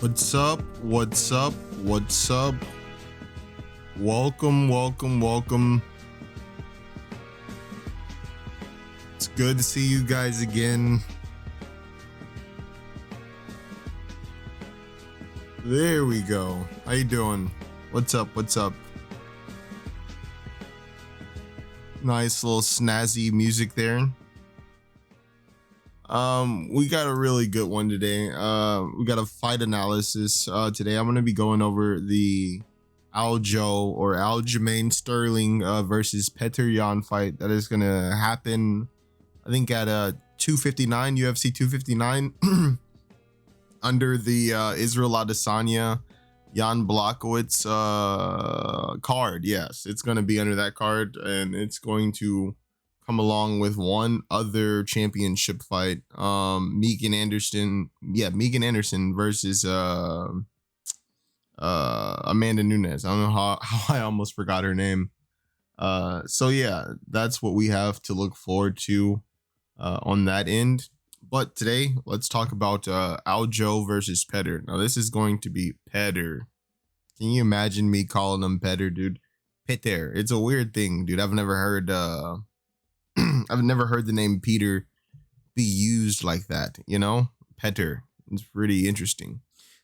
What's up? What's up? What's up? Welcome, welcome, welcome. It's good to see you guys again. There we go. How you doing? What's up? What's up? Nice little snazzy music there. We got a really good one today. We got a fight analysis today. I'm going to be going over the Aljamain Sterling versus Petr fight that is going to happen, I think, at 259, UFC 259 under the Israel Adesanya Jan Blachowicz card. Yes, it's going to be under that card, and it's going to come along with one other championship fight. Megan Anderson versus Amanda Nunes. I don't know how I almost forgot her name. So yeah, that's what we have to look forward to on that end. But today, let's talk about Aljo versus Petr. Now, this is going to be Petr. Can you imagine me calling him Petr, dude? Petr. It's a weird thing, dude. I've never heard the name Peter be used like that, you know? Petr. It's pretty interesting.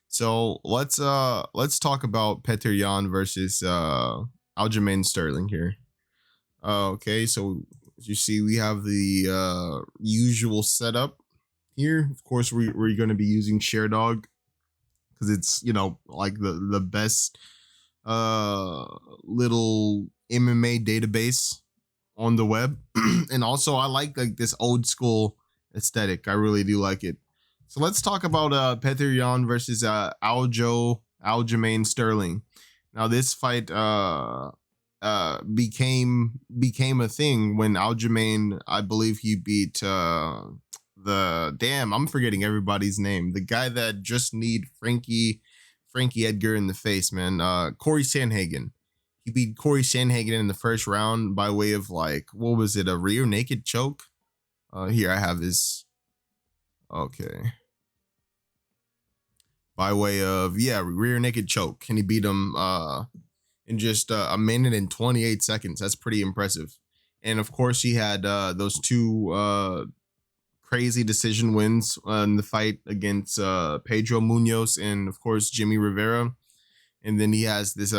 So let's talk about Petr Yan versus Aljamain Sterling here. Okay, so as you see, we have the usual setup here. Of course, we're going to be using ShareDog because it's, you know, like the best little MMA database on the web. And also I like this old school aesthetic. I really do like it. So let's talk about Petr Yan versus Aljamain Sterling. Now this fight became a thing when Aljamain, I believe he beat I'm forgetting everybody's name. The guy that just need Frankie Edgar in the face, man. Corey Sandhagen. He beat Corey Sandhagen in the first round by way of, like, what was it, a rear naked choke? Here I have his. Okay. By way of, yeah, rear naked choke. And he beat him in just a minute and 28 seconds. That's pretty impressive. And of course, he had those two crazy decision wins in the fight against Pedro Munoz and, of course, Jimmy Rivera. And then he has this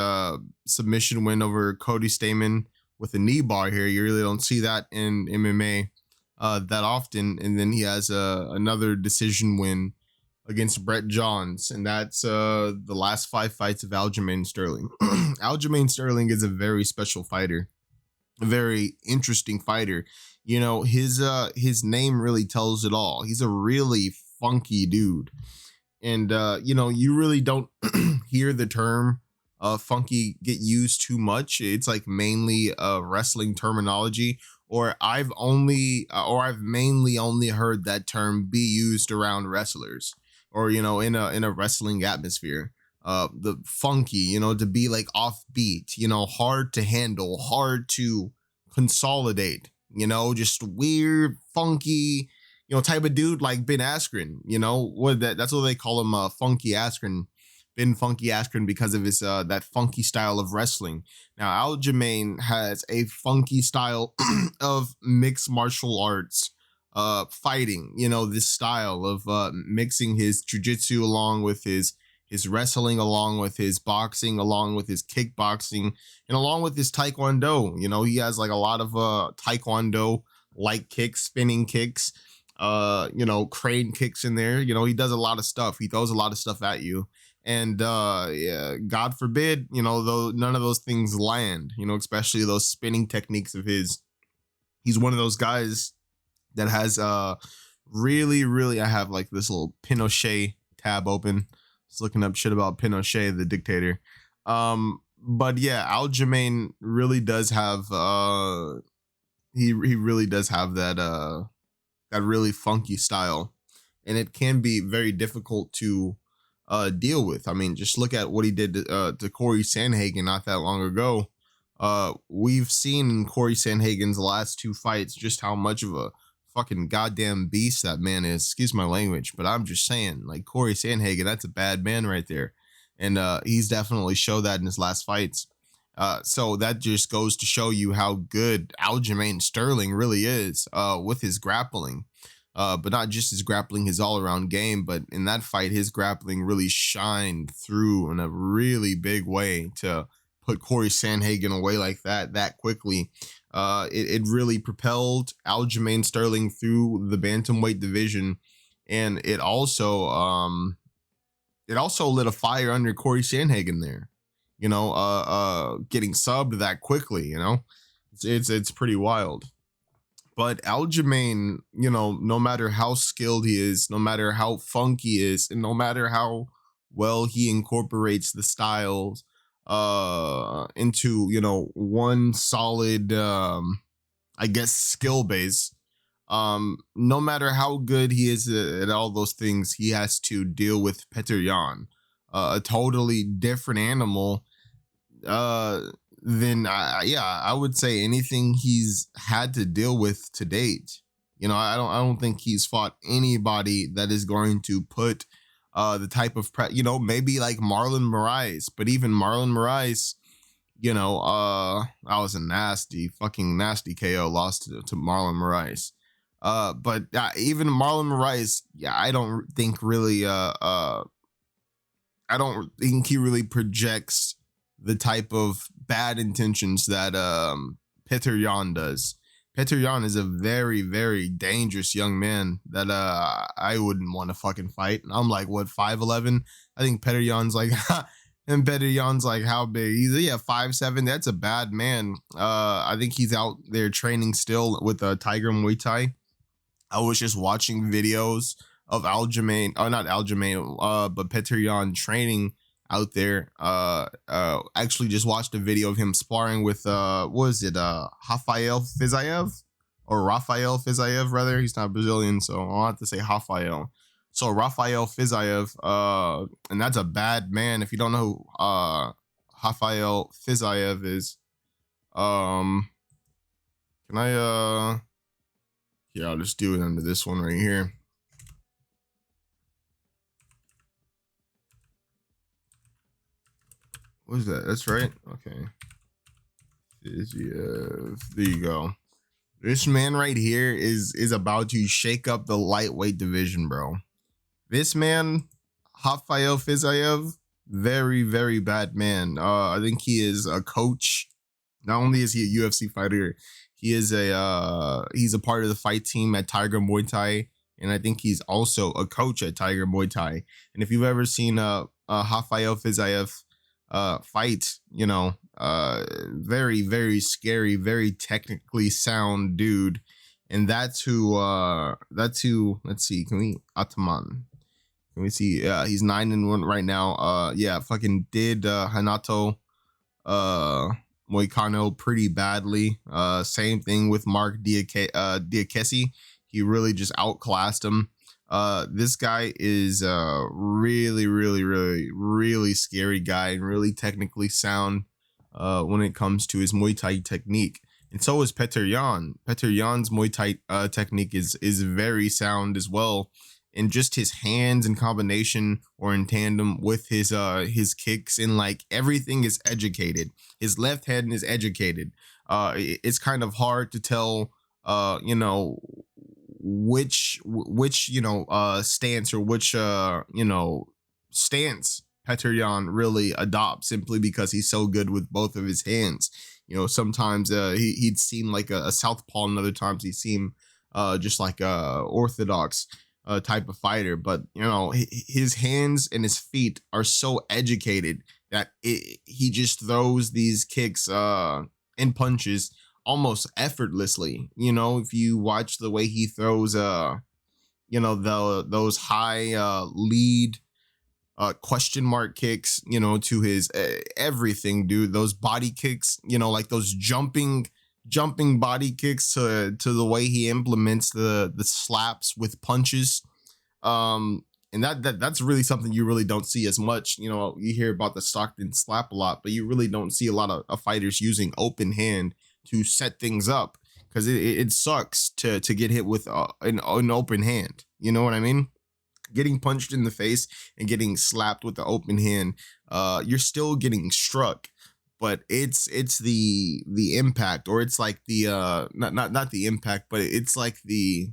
submission win over Cody Stamann with a knee bar here. You really don't see that in MMA that often. And then he has another decision win against Brett Johns. And that's the last 5 fights of Aljamain Sterling. Aljamain Sterling is a very special fighter, a very interesting fighter. You know, his name really tells it all. He's a really funky dude. And, you know, you really don't hear the term funky get used too much. It's like mainly wrestling terminology, or I've mainly only heard that term be used around wrestlers, or, you know, in a wrestling atmosphere. The funky, you know, to be like offbeat, you know, hard to handle, hard to consolidate, you know, just weird, funky, you know, type of dude like Ben Askren, you know, that's what they call him, Funky Askren, Ben Funky Askren, because of his that funky style of wrestling. Now, Aljamain has a funky style of mixed martial arts fighting, you know, this style of mixing his jiu-jitsu along with his wrestling, along with his boxing, along with his kickboxing, and along with his taekwondo. You know, he has like a lot of taekwondo like kicks, spinning kicks, you know, crane kicks in there. You know, he does a lot of stuff. He throws a lot of stuff at you. And yeah, God forbid, you know, though none of those things land, you know, especially those spinning techniques of his. He's one of those guys that has really, I have like this little Pinochet tab open. Just looking up shit about Pinochet, the dictator. But yeah, Aljamain really does have he really does have that really funky style, and it can be very difficult to deal with. I mean, just look at what he did to Corey Sandhagen not that long ago. We've seen in Corey Sandhagen's last 2 fights just how much of a fucking goddamn beast that man is. Excuse my language, but I'm just saying, like Corey Sandhagen, that's a bad man right there. And he's definitely showed that in his last fights. So that just goes to show you how good Aljamain Sterling really is with his grappling. But not just his grappling, his all-around game, but in that fight, his grappling really shined through in a really big way to put Corey Sandhagen away like that quickly. It really propelled Aljamain Sterling through the bantamweight division, and it also lit a fire under Corey Sandhagen there. Getting subbed that quickly. It's pretty wild. But Aljamain, no matter how skilled he is, no matter how funky he is, and no matter how well he incorporates the styles into, one solid, I guess, skill base, no matter how good he is at all those things, he has to deal with Petr Yan, a totally different animal than I would say anything he's had to deal with to date. I don't think he's fought anybody that is going to put the type of maybe like Marlon Moraes, but even Marlon Moraes, that was a fucking nasty KO loss to Marlon Moraes. But even Marlon Moraes, I don't think he really projects the type of bad intentions that Petr Yan does. Petr Yan is a very, very dangerous young man that I wouldn't want to fucking fight. And I'm like, what, 5'11"? I think Petr Yan's like, and Petr Yan's like, how big? He's 5'7". That's a bad man. I think he's out there training still with Tiger Muay Thai. I was just watching videos of Aljamain, not Aljamain, but Petr Yan training out there. Actually just watched a video of him sparring with Rafael Fiziev rather. He's not Brazilian, so I'll have to say Rafael. So Rafael Fiziev, and that's a bad man. If you don't know who Rafael Fiziev is, can I yeah, I'll just do it under this one right here. What is that? That's right. Okay. There you go. This man right here is about to shake up the lightweight division, bro. This man, Rafael Fiziev, very, very bad man. I think he is a coach. Not only is he a UFC fighter, he's a part of the fight team at Tiger Muay Thai, and I think he's also a coach at Tiger Muay Thai. And if you've ever seen Rafael Fiziev fight, very, very scary, very technically sound dude. And that's who, let's see, Ataman. Can we see? He's 9-1 right now. Fucking did Hanato Moicano pretty badly. Same thing with Mark Diakesi. He really just outclassed him. This guy is a really, really, really, really scary guy and really technically sound when it comes to his Muay Thai technique. And so is Petr Yan. Petr Yan's Muay Thai technique is very sound as well. And just his hands in combination or in tandem with his kicks, and like everything is educated. His left hand is educated. It's kind of hard to tell, which stance or which stance Petr Yan really adopts, simply because he's so good with both of his hands. Sometimes he'd seem like a southpaw, and other times he seem just like a orthodox type of fighter. But his hands and his feet are so educated that he just throws these kicks and punches almost effortlessly. If you watch the way he throws those high lead question mark kicks, to his everything, dude. Those body kicks, like those jumping body kicks, to the way he implements the slaps with punches. And that's really something you really don't see as much. You hear about the Stockton slap a lot, but you really don't see a lot of fighters using open hand to set things up, because it sucks to get hit with an open hand. You know what I mean? Getting punched in the face and getting slapped with the open hand, you're still getting struck, but it's the impact, or it's like the not the impact, but it's the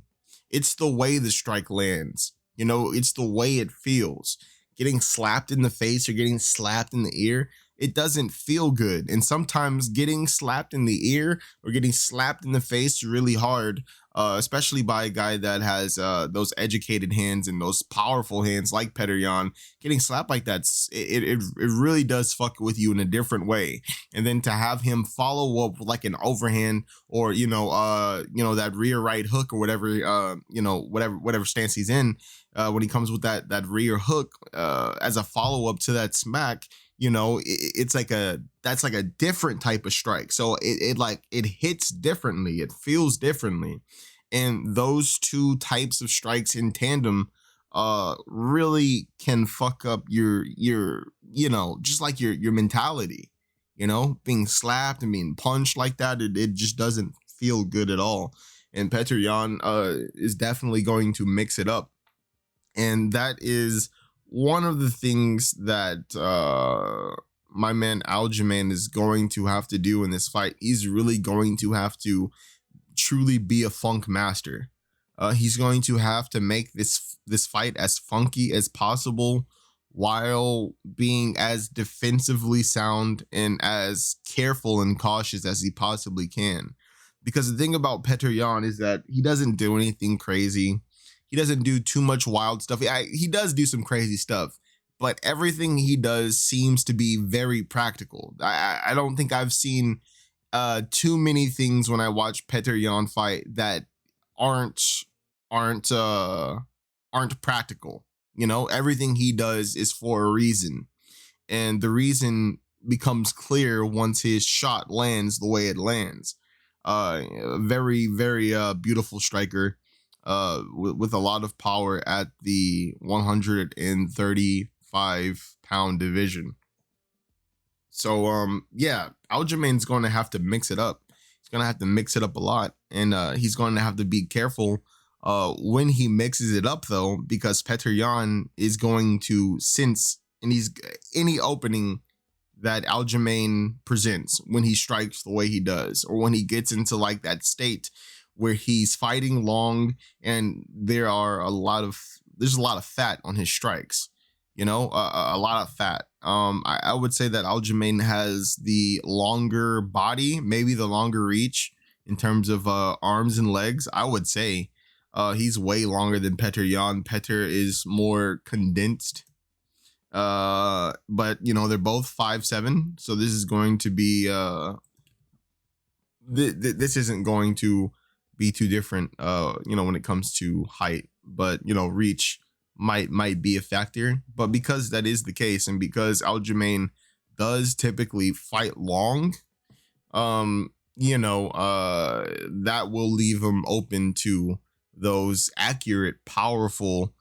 way the strike lands. You know, it's the way it feels. Getting slapped in the face or getting slapped in the ear, it doesn't feel good. And sometimes getting slapped in the ear or getting slapped in the face really hard, especially by a guy that has those educated hands and those powerful hands like Petr Yan. Getting slapped like that, it really does fuck with you in a different way. And then to have him follow up with like an overhand, or that rear right hook, or whatever, whatever stance he's in, when he comes with that rear hook as a follow up to that smack, it's like that's like a different type of strike. So it hits differently, it feels differently. And those two types of strikes in tandem really can fuck up your just like your mentality. Being slapped and being punched like that, it just doesn't feel good at all. And Petr Yan is definitely going to mix it up. And that is one of the things that my man Aljamain is going to have to do in this fight. He's really going to have to truly be a funk master. He's going to have to make this fight as funky as possible, while being as defensively sound and as careful and cautious as he possibly can. Because the thing about Petr Yan is that he doesn't do anything crazy. He doesn't do too much wild stuff. He does do some crazy stuff, but everything he does seems to be very practical. I don't think I've seen too many things when I watch Petr Yan fight that aren't practical. Everything he does is for a reason, and the reason becomes clear once his shot lands the way it lands. Very, very beautiful striker. With a lot of power at the 135-pound division. So Aljamain's going to have to mix it up. He's going to have to mix it up a lot, and he's going to have to be careful when he mixes it up, though, because Petr Yan is going to sense any opening that Aljamain presents when he strikes the way he does, or when he gets into like that state where he's fighting long and there's a lot of fat on his strikes, a lot of fat. I would say that Aljamain has the longer body, maybe the longer reach in terms of arms and legs. I would say he's way longer than Petr Yan. Petr is more condensed. But they're both 5'7", so this is going to be this isn't going to be too different when it comes to height, but reach might be a factor. But because that is the case, and because Aljamain does typically fight long, that will leave him open to those accurate, powerful,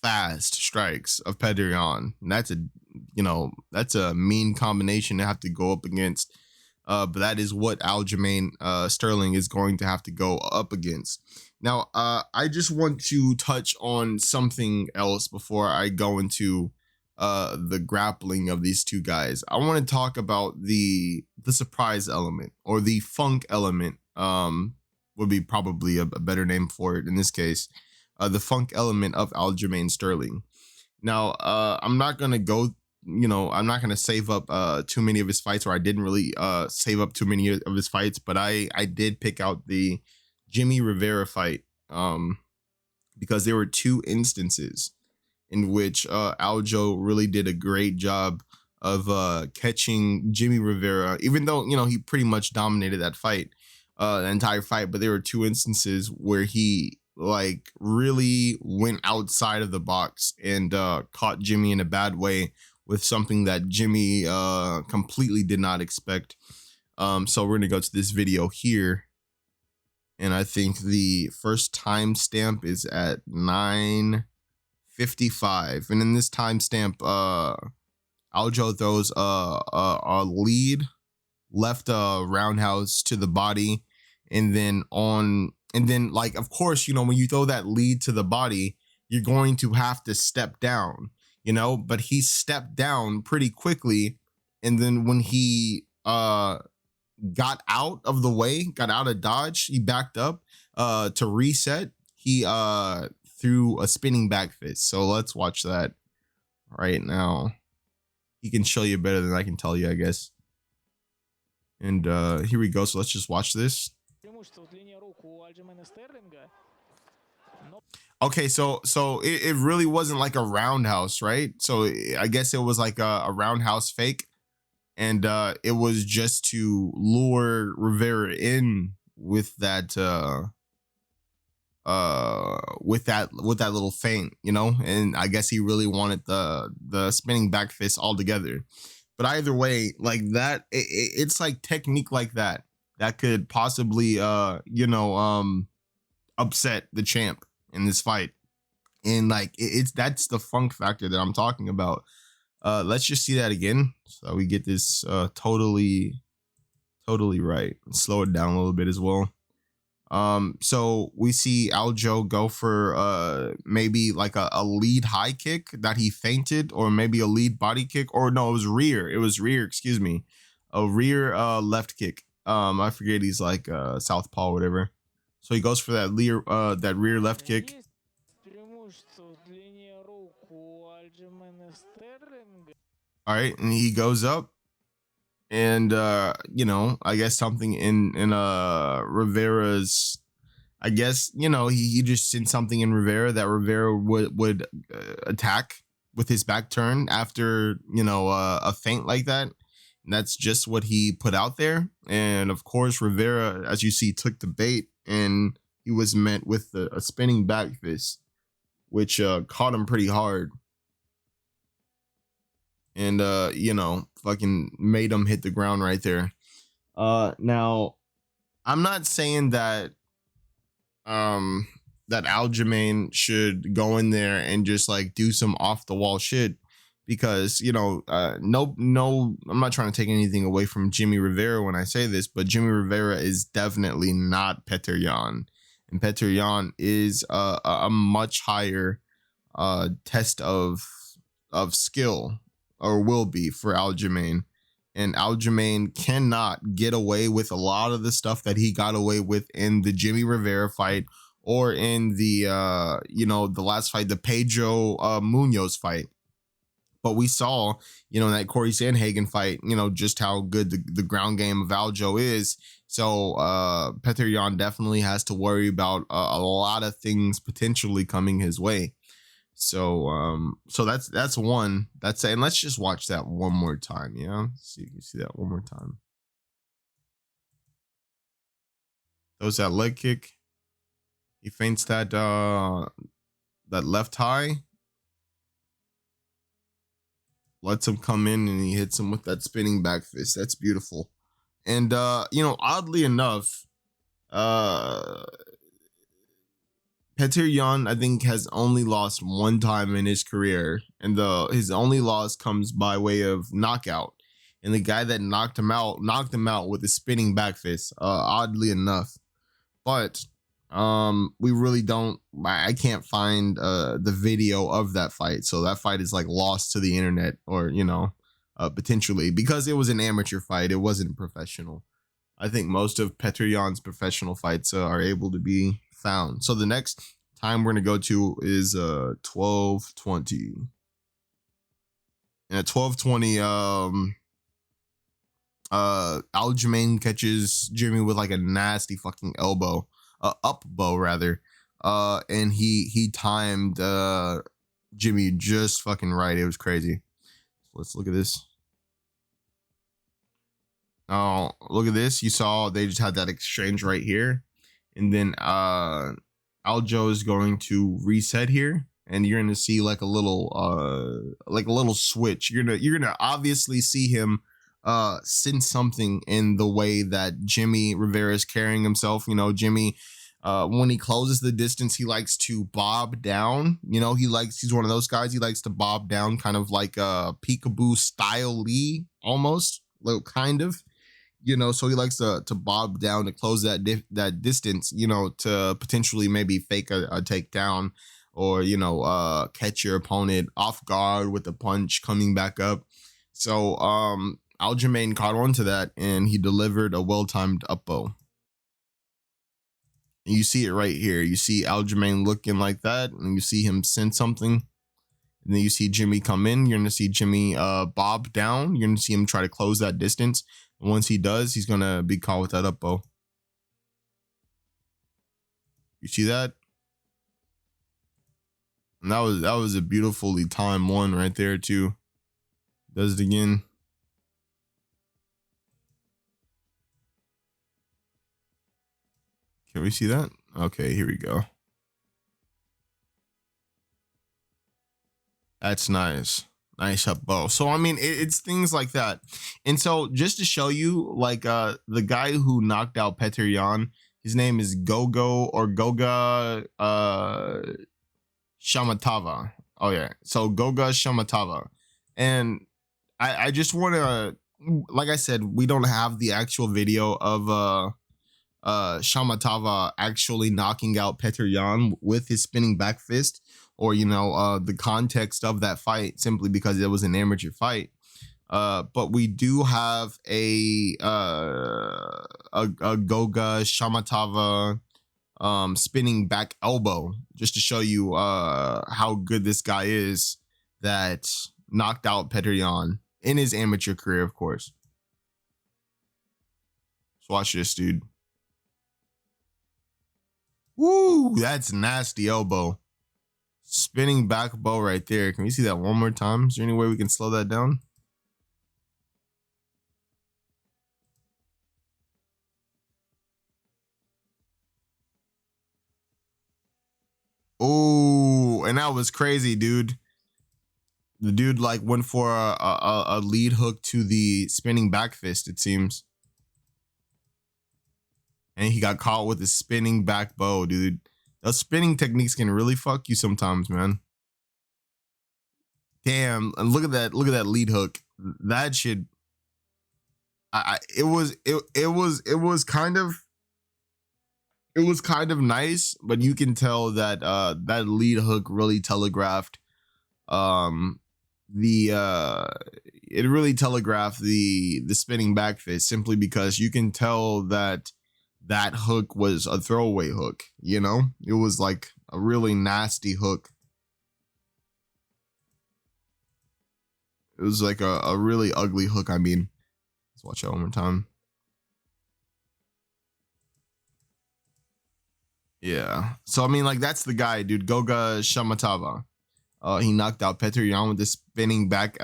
fast strikes of Petr Yan. And that's a mean combination to have to go up against. But that is what Aljamain Sterling is going to have to go up against. Now, I just want to touch on something else before I go into the grappling of these two guys. I want to talk about the surprise element, or the funk element, would be probably a better name for it in this case. The funk element of Aljamain Sterling. Now, I'm not going to go I'm not going to save up too many of his fights, or I didn't really save up too many of his fights, but I did pick out the Jimmy Rivera fight because there were two instances in which Aljo really did a great job of catching Jimmy Rivera, even though, he pretty much dominated that fight, the entire fight. But there were two instances where he really went outside of the box and caught Jimmy in a bad way, with something that Jimmy completely did not expect. So we're going to go to this video here. And I think the first timestamp is at 9:55. And in this timestamp, Aljo throws a lead left roundhouse to the body, and then like, of course, you know, when you throw that lead to the body, you're going to have to step down, you know, but he stepped down pretty quickly. And then when he got out of the way, got out of dodge, he backed up to reset. He threw a spinning back fist. So let's watch that right now. He can show you better than I can tell you, I guess. And here we go. So let's just watch this. Okay, so it really wasn't like a roundhouse, right? So I guess it was like a roundhouse fake, and it was just to lure Rivera in with that with that little feint, you know. And I guess he really wanted the spinning back fist altogether. But either way, like that, it's like technique like that could possibly you know, upset the champ in this fight. And like it's that's the funk factor that I'm talking about. Let's just see that again so we get this totally right. Slow it down a little bit as well. So we see Aljo go for maybe like a lead high kick that he feinted, or maybe a lead body kick, or no, it was rear, excuse me. A rear left kick. I forget, he's like southpaw or whatever. So he goes for that rear left kick. All right, and he goes up, and you know, I guess something in Rivera's, I guess, you know, he just sent something in Rivera that Rivera would attack with his back turn after, you know, a feint like that. And that's just what he put out there. And of course, Rivera, as you see, took the bait, and he was met with a spinning back fist, which caught him pretty hard. And you know, fucking made him hit the ground right there. Now, I'm not saying that that Aljamain should go in there and just like do some off the wall shit, because, you know, no, I'm not trying to take anything away from Jimmy Rivera when I say this, but Jimmy Rivera is definitely not Petr Yan, and Petr Yan is a much higher test of skill, or will be, for Aljamain. And Aljamain cannot get away with a lot of the stuff that he got away with in the Jimmy Rivera fight, or in the you know, the last fight, the Pedro Munoz fight. But we saw, you know, in that Corey Sandhagen fight, you know, just how good the ground game of Aljo is. So Petr Yan definitely has to worry about a lot of things potentially coming his way. So so that's one. That's it. And let's just watch that one more time. Yeah, so you can see that one more time. Throws that leg kick. He feints that that left high. Lets him come in, and he hits him with that spinning back fist. That's beautiful. And you know, oddly enough, Petr Yan, I think, has only lost one time in his career, and his only loss comes by way of knockout. And the guy that knocked him out with a spinning back fist, oddly enough. But we really don't, I can't find the video of that fight. So that fight is like lost to the internet, or, you know, potentially, because it was an amateur fight. It wasn't professional. I think most of Petr Yan's professional fights are able to be found. So the next time we're going to go to is 12:20. And at 12:20, Aljamain catches Jimmy with like a nasty fucking elbow, up bow rather. And he timed Jimmy just fucking right. It was crazy. Let's look at this. Oh, look at this. You saw they just had that exchange right here. And then Aljo is going to reset here, and you're gonna see like a little switch. You're gonna obviously see him sense something in the way that Jimmy Rivera is carrying himself. You know, Jimmy, when he closes the distance, he likes to bob down. You know, he's one of those guys. He likes to bob down, kind of like a peekaboo style Lee, almost, little kind of. So he likes to bob down to close that distance, to potentially maybe fake a takedown, or catch your opponent off guard with a punch coming back up. So Aljamain caught on to that, and he delivered a well-timed up bow. And you see it right here. You see Aljamain looking like that, and you see him send something. And then you see Jimmy come in. You're going to see Jimmy bob down. You're going to see him try to close that distance. And once he does, he's going to be caught with that up bow. You see that? And that was a beautifully timed one right there too. Does it again. Can we see that? Okay, here we go. That's nice. Nice up bow. So I mean, it's things like that. And so just to show you, like the guy who knocked out Petr Yan, his name is Goga Shamatava. Oh yeah. So Goga Shamatava. And I just want to, like I said, we don't have the actual video of Shamatava actually knocking out Petr Yan with his spinning back fist, or the context of that fight, simply because it was an amateur fight. But we do have a Goga Shamatava spinning back elbow, just to show you how good this guy is, that knocked out Petr Yan in his amateur career, of course. So watch this, dude. Woo, that's nasty elbow. Spinning back bow right there. Can we see that one more time? Is there any way we can slow that down? Oh, and that was crazy, dude. The dude like went for a lead hook to the spinning back fist, it seems. And he got caught with a spinning back bow, dude. Those spinning techniques can really fuck you sometimes, man. Damn, and look at that lead hook. That should it was kind of nice, but you can tell that that lead hook really telegraphed it really telegraphed the spinning back fist, simply because you can tell that that hook was a throwaway hook. It was like a really nasty hook. It was like a really ugly hook. I mean, let's watch that one more time. Yeah. So I mean, like, that's the guy, dude. Goga Shamatava. He knocked out Petr Yan with the spinning back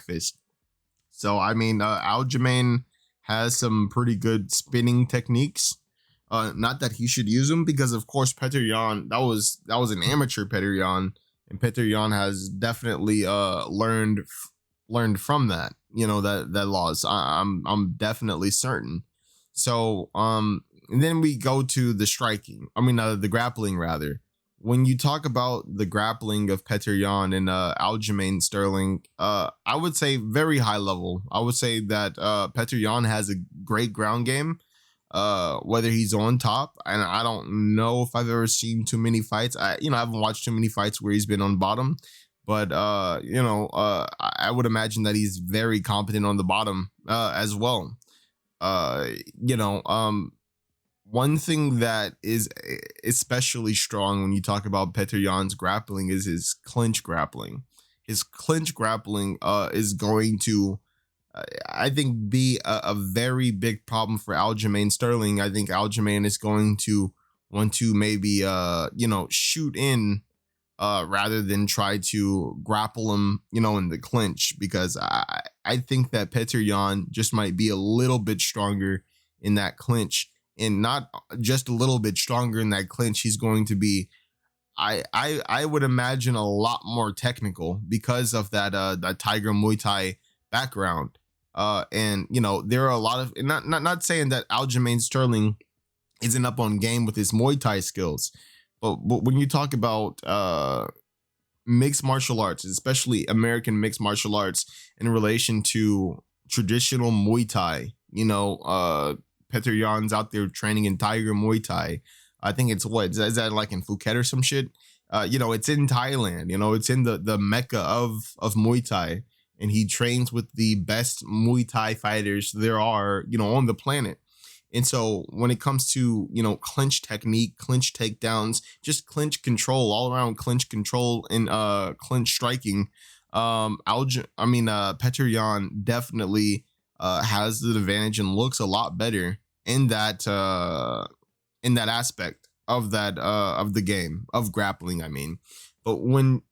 fist. So I mean, Aljamain has some pretty good spinning techniques. Not that he should use them, because of course Petr Yan, that was an amateur Petr Yan, and Petr Yan has definitely learned from that. That loss. I'm definitely certain. So and then we go to the striking. I mean, the grappling rather. When you talk about the grappling of Petr Yan and Aljamain Sterling, I would say very high level. I would say that Petr Yan has a great ground game, whether he's on top. And I don't know if I've ever seen too many fights. I haven't watched too many fights where he's been on bottom, but I would imagine that he's very competent on the bottom as well. One thing that is especially strong when you talk about Petr Yan's grappling is his clinch grappling. His clinch grappling is going to, I think, be a very big problem for Aljamain Sterling. I think Aljamain is going to want to maybe, shoot in rather than try to grapple him, in the clinch, because I think that Petr Yan just might be a little bit stronger in that clinch. And not just a little bit stronger in that clinch, he's going to be, I would imagine, a lot more technical because of that Tiger Muay Thai background. And there are a lot of, not saying that Aljamain Sterling isn't up on game with his Muay Thai skills, but when you talk about mixed martial arts, especially American mixed martial arts, in relation to traditional Muay Thai, Petr Yan's out there training in Tiger Muay Thai. I think it's what is that like in Phuket or some shit? It's in Thailand. It's in the mecca of Muay Thai, and he trains with the best Muay Thai fighters there are, on the planet. And so when it comes to, clinch technique, clinch takedowns, just clinch control, all around clinch control and clinch striking, Petr Yan definitely has the advantage and looks a lot better in that aspect of the game of grappling. But when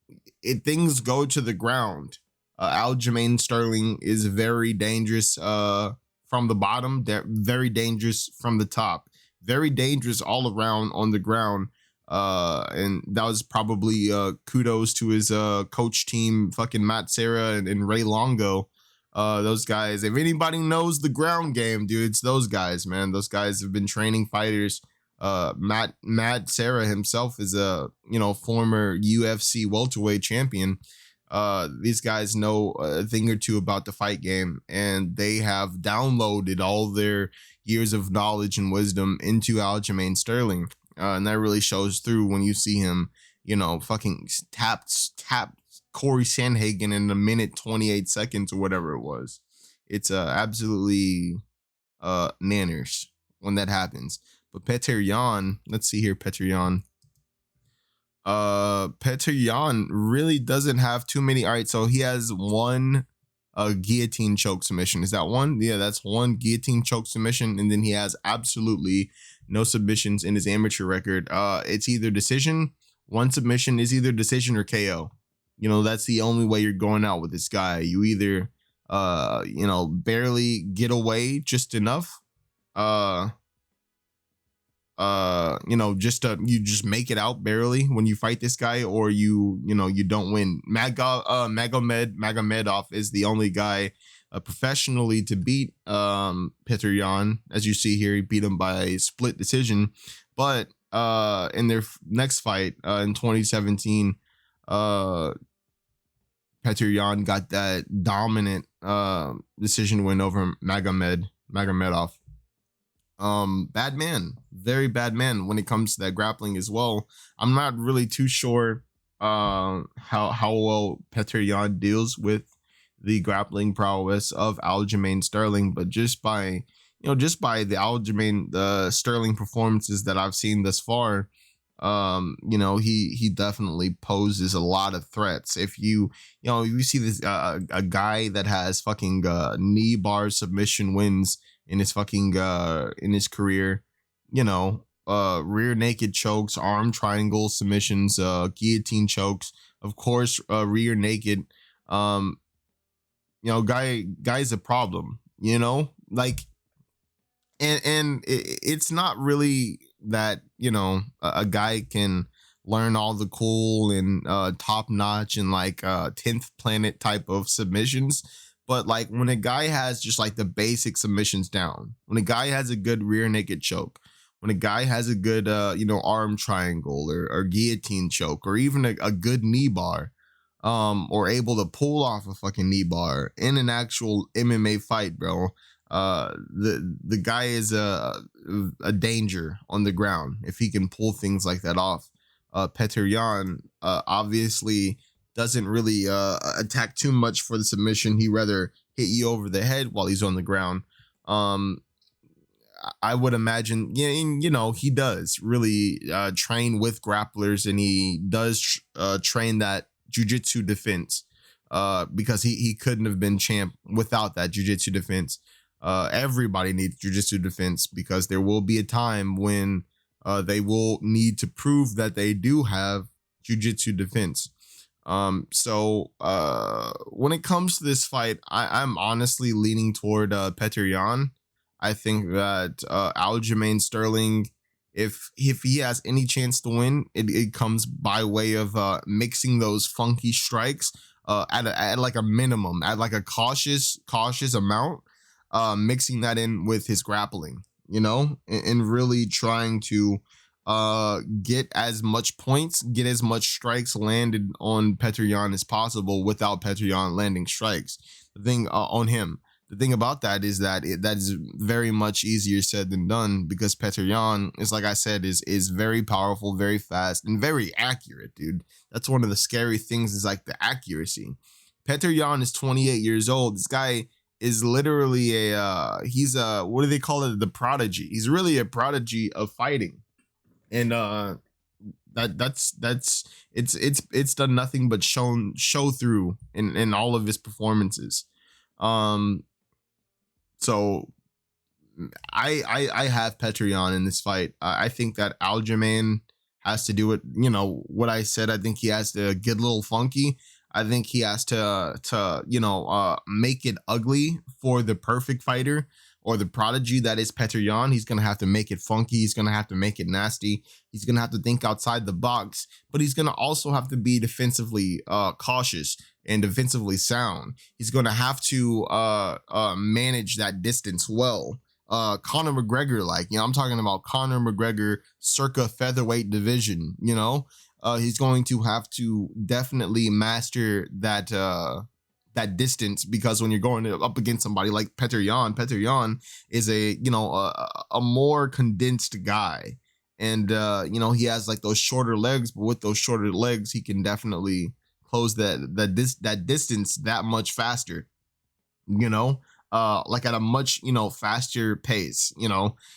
things go to the ground, Aljamain Sterling is very dangerous from the bottom. They're very dangerous from the top. Very dangerous all around on the ground. And that was probably kudos to his coach team, fucking Matt Serra and Ray Longo. Those guys, if anybody knows the ground game, dude, it's those guys, man. Those guys have been training fighters. Matt Serra himself is a former UFC welterweight champion. These guys know a thing or two about the fight game, and they have downloaded all their years of knowledge and wisdom into Aljamain Sterling. And that really shows through when you see him, fucking tap Corey Sandhagen in a minute 28 seconds or whatever it was. It's absolutely nanners when that happens. But Petr Yan, let's see here, Petr Yan. Petr Yan really doesn't have too many. All right, so he has one guillotine choke submission. Is that one? Yeah, that's one guillotine choke submission, and then he has absolutely no submissions in his amateur record. It's either decision. One submission is either decision or KO. That's the only way you're going out with this guy. You either barely get away just enough, you just make it out barely when you fight this guy, or you don't win. Magomedov is the only guy professionally to beat Petr Yan. As you see here, he beat him by split decision. But in their next fight in 2017, Petr Yan got that dominant decision win over Magomedov. Bad man, very bad man when it comes to that grappling as well. I'm not really too sure how well Petr Yan deals with the grappling prowess of Aljamain Sterling, but just by the Aljamain Sterling performances that I've seen thus far, he definitely poses a lot of threats. If you see this a guy that has fucking knee bar submission wins in his fucking in his career, rear naked chokes, arm triangle submissions, guillotine chokes, of course, rear naked. Guy's a problem, like, and it's not really that a guy can learn all the cool and top notch and like 10th planet type of submissions. But like when a guy has just like the basic submissions down, when a guy has a good rear naked choke, when a guy has a good arm triangle or guillotine choke, or even a good knee bar, or able to pull off a fucking knee bar in an actual MMA fight, bro. The guy is a danger on the ground if he can pull things like that off. Petr Yan obviously doesn't really attack too much for the submission. He rather hit you over the head while he's on the ground. I would imagine, he does really train with grapplers, and he does train that jiu-jitsu defense because he couldn't have been champ without that jiu-jitsu defense. Everybody needs jiu-jitsu defense because there will be a time when they will need to prove that they do have jiu-jitsu defense. So when it comes to this fight, I'm honestly leaning toward Petr Yan. I think that Aljamain Sterling, if he has any chance to win, it comes by way of mixing those funky strikes at like a minimum, at like a cautious amount, mixing that in with his grappling, and really trying to get as much points, get as much strikes landed on Petr Yan as possible without Petr Yan landing strikes. The thing on him, the thing about that is that that is very much easier said than done, because Petr Yan is, like I said, is very powerful, very fast, and very accurate, dude. That's one of the scary things, is like the accuracy. Petr Yan is 28 years old. This guy is literally he's a, what do they call it? The prodigy. He's really a prodigy of fighting. And that's it's done nothing but show through in all of his performances. Um so I have Petr Yan in this fight. I think that Aljamain has to do it. You know what I said. I think he has to get a little funky. I think he has to make it ugly for the perfect fighter, or the prodigy that is Petr Yan. He's gonna have to make it funky. He's gonna have to make it nasty. He's gonna have to think outside the box, but he's gonna also have to be defensively cautious and defensively sound. He's gonna have to manage that distance well. Conor McGregor, like, I'm talking about Conor McGregor circa featherweight division. He's going to have to definitely master that distance, because when you're going up against somebody like Petr Yan is a more condensed guy, and he has like those shorter legs, but with those shorter legs, he can definitely close that distance that much faster. Like at a much faster pace.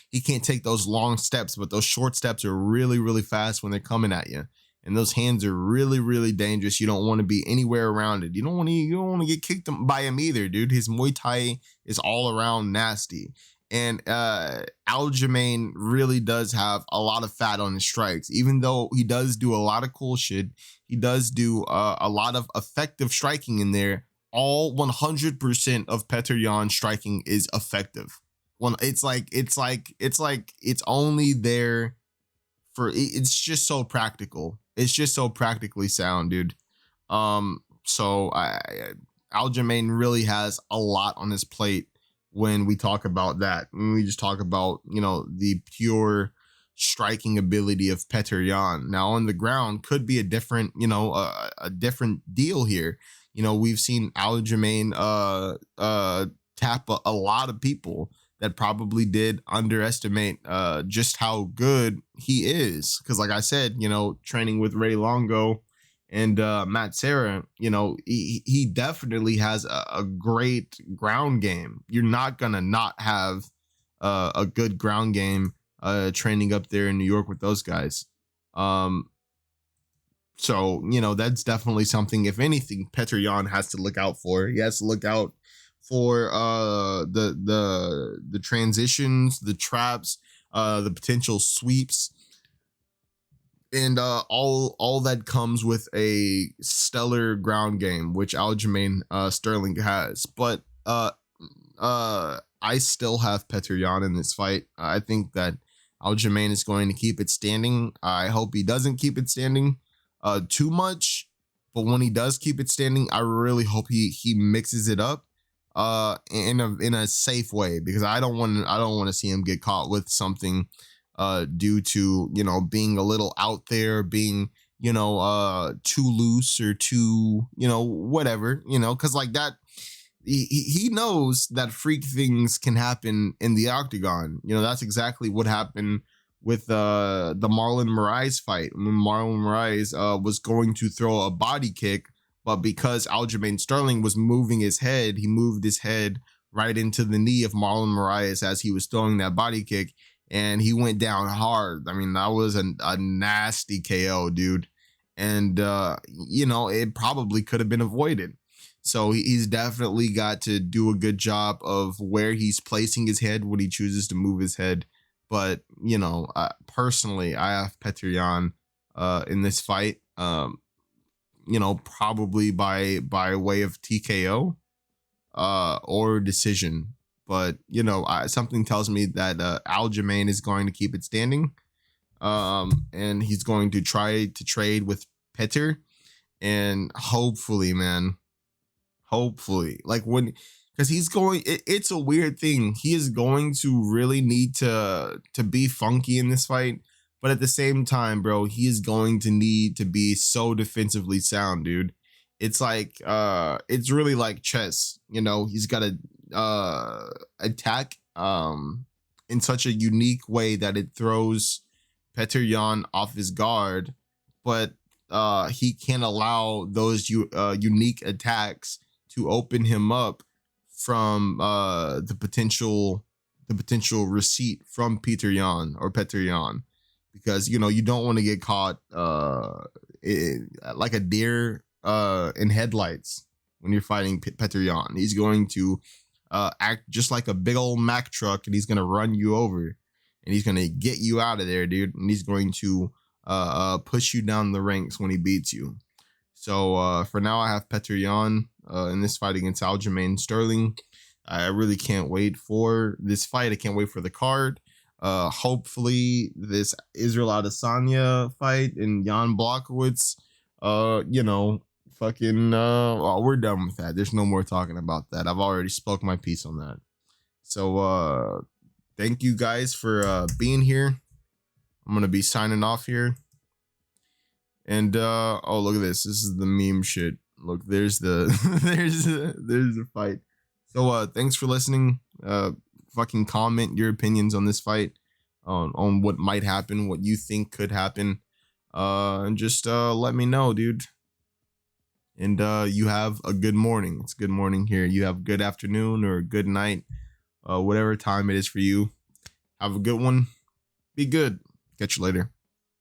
He can't take those long steps, but those short steps are really, really fast when they're coming at you. And those hands are really, really dangerous. You don't want to be anywhere around it. You don't want to get kicked by him either, dude. His Muay Thai is all around nasty. And Aljamain really does have a lot of fat on his strikes. Even though he does do a lot of cool shit, he does do a lot of effective striking in there. All 100% of Petr Yan striking is effective. It's only there for, it's just so practical. It's just so practically sound, dude. So Aljamain really has a lot on his plate when we talk about that. When we just talk about, the pure striking ability of Petr Yan. Now on the ground could be a different, a different deal here. We've seen Aljamain tap a lot of people that probably did underestimate just how good he is. Because like I said, training with Ray Longo and Matt Serra, he definitely has a great ground game. You're not going to not have a good ground game training up there in New York with those guys. So, that's definitely something, if anything, Petr Yan has to look out for. He has to look out for the transitions, the traps, the potential sweeps, and all that comes with a stellar ground game, which Aljamain Sterling has. But I still have Petr Yan in this fight. I think that Aljamain is going to keep it standing. I hope he doesn't keep it standing too much, but when he does keep it standing, I really hope he mixes it up in a safe way, because I don't want to see him get caught with something due to being a little out there, being too loose or too whatever, because like that, he knows that freak things can happen in the octagon. That's exactly what happened with the Marlon Moraes fight, when Marlon Moraes was going to throw a body kick, but because Aljamain Sterling was moving his head, he moved his head right into the knee of Marlon Moraes as he was throwing that body kick, and he went down hard. I mean, that was a nasty KO, dude. And it probably could have been avoided. So he's definitely got to do a good job of where he's placing his head when he chooses to move his head. But, personally, I have Petr Yan in this fight, probably by way of TKO or decision. But, something tells me that Aljamain is going to keep it standing, and he's going to try to trade with Petr. And hopefully, man, like because it's a weird thing. He is going to really need to be funky in this fight, but at the same time, bro, he is going to need to be so defensively sound, dude. It's like it's really like chess. He's got to attack in such a unique way that it throws Petr Yan off his guard, but he can't allow those unique attacks to open him up from the potential receipt from Petr Yan, because you don't want to get caught like a deer in headlights when you're fighting Petr Yan. He's going to act just like a big old Mack truck, and he's gonna run you over, and he's gonna get you out of there, dude. And he's going to push you down the ranks when he beats you. So for now, I have Petr Yan in this fight against Aljamain Sterling. I really can't wait for this fight. I can't wait for the card. Hopefully this Israel Adesanya fight and Jan Blachowicz, we're done with that. There's no more talking about that. I've already spoke my piece on that. So thank you guys for being here. I'm gonna be signing off here. And oh, look at this. This is the meme shit. Look, there's the there's the fight. So thanks for listening. Fucking comment your opinions on this fight, on what might happen, what you think could happen. And just let me know, dude. And you have a good morning. It's good morning here. You have good afternoon or good night, whatever time it is for you. Have a good one. Be good. Catch you later.